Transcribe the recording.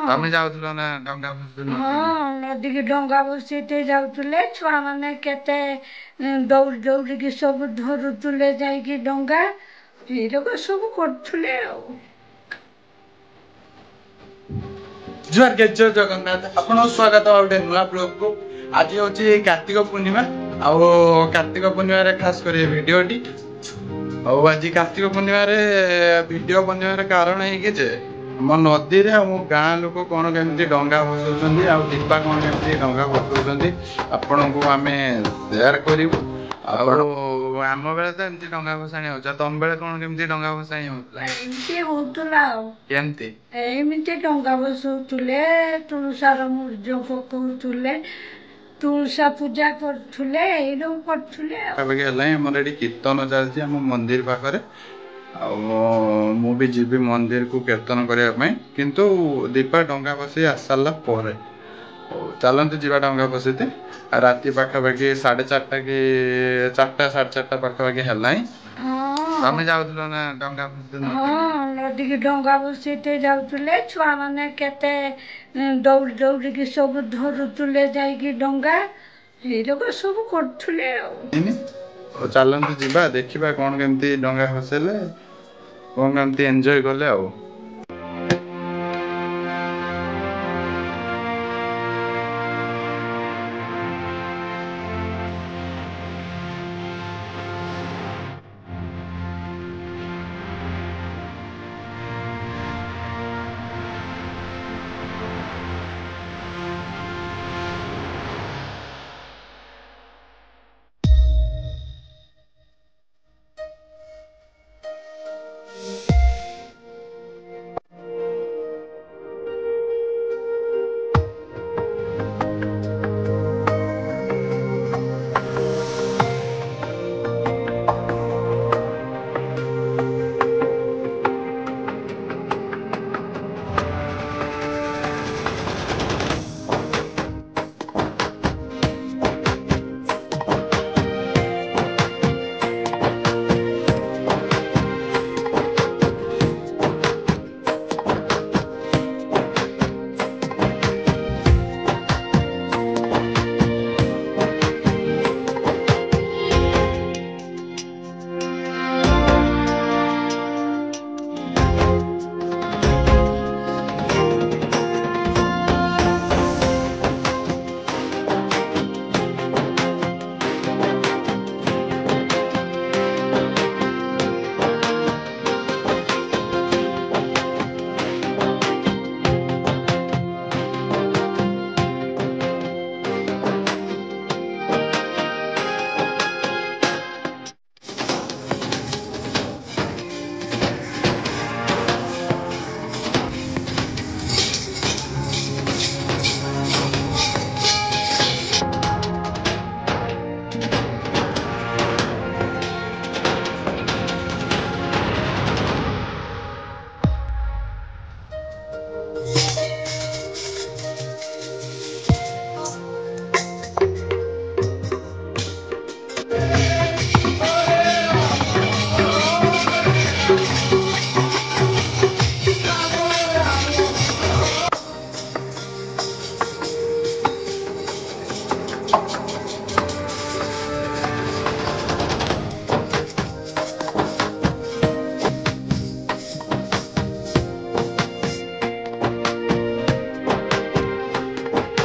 ତମେ ଯାଉଥିଲ ନା ଡଙ୍ଗା ଭସେଇ? ହଁ ନଦୀକି ଡଙ୍ଗା ଭସେଇତେ ଯାଉଥିଲେ ଛୁଆମାନେ କେତେ ଦୌଡ଼ି ଦୌଡ଼ିକି ସବୁ ଧରୁଥିଲେ ଯାଇକି ଡଙ୍ଗା ଏଇରକ ସବୁ କରୁଥିଲେ ଆଉ। ଜୁହାର ଜୟ ଜଗନ୍ନାଥ, ଆପଣଙ୍କୁ ସ୍ୱାଗତ ଆଉ ଗୋଟେ ନୂଆ ବ୍ଲଗକୁ। ଆଜି ହଉଛି କାର୍ତ୍ତିକ ପୂର୍ଣ୍ଣିମା ଆଉ କାର୍ତ୍ତିକ ପୂର୍ଣ୍ଣିମାରେ ଖାସ କରି ଭିଡିଓଟି ଆଉ ଆଜି କାର୍ତ୍ତିକ ପୂର୍ଣ୍ଣିମାରେ ଭିଡିଓ ବନେଇବାର କାରଣ ହେଇକି ଯେ ଆମ ନଦୀରେ ଆମ ଗାଁ ଲୋକ କଣ କେମିତି ଡଙ୍ଗା ଭସଉଛନ୍ତି ଆଉ ଦୀପା କଣ କେମିତି ଡଙ୍ଗା ଭସଉଛନ୍ତି ଆପଣଙ୍କୁ ଆମେ ସେୟାର କରିବୁ। ଆଉ ଆମ ବେଳେ ତ ଏମିତି ଡଙ୍ଗା ଭସାଣି ହଉଛି, ତମ ବେଳେ କଣ କେମିତି ଡଙ୍ଗା ଭସାଣି ହଉଥିଲା? ଏମିତି ହଉଥିଲା ଆଉ। କେମିତି? ଏମିତି ଡଙ୍ଗା ଭସଉଥିଲେ, ତୁଳସାର ମୂର୍ଜ ପକଉଥିଲେ, ତୁଳସା ପୂଜା କରୁଥିଲେ, ଏଇରকম କରୁଥିଲେ ଆଉ। ପାଖାପାଖି ହେଲାଣି ଆମର ଏଠି କୀର୍ତ୍ତନ ଚାଲିଛି ଆମ ମନ୍ଦିର ପାଖରେ। ଆଉ ମୁଁ ବି ଯିବି ମନ୍ଦିରକୁ କୀର୍ତ୍ତନ କରିବା ପାଇଁ, କିନ୍ତୁ ଦୀପା ଡଙ୍ଗା ଭସେଇ ଆସିସାରିଲା ପରେ। ହଉ ଚାଲନ୍ତୁ ଯିବା ଡଙ୍ଗା ଭସେଇତେ। ଆଉ ରାତି ପାଖାପାଖି 4:30 କି 4ଟା 4:30 ପାଖାପାଖି ହେଲାଣି। ତମେ ଯାଉଥିଲ ନା ଡଙ୍ଗା ଭସେଇ? ହଁ ନଦୀକି ଡଙ୍ଗା ଭସେଇତେ ଯାଉଥିଲେ ଛୁଆମାନେ କେତେ ଦୌଡ଼ି ଦୌଡ଼ିକି ସବୁ ଧରୁଥିଲେ ଯାଇକି ଡଙ୍ଗା ଏଇରକ ସବୁ କରୁଥିଲେ ଆଉ। ଚାଲନ୍ତୁ ଯିବା ଦେଖିବା କଣ କେମିତି ଡଙ୍ଗା ଭସେଇଲେ, କଣ କେମିତି ଏନ୍ଜୟ କଲେ ଆଉ।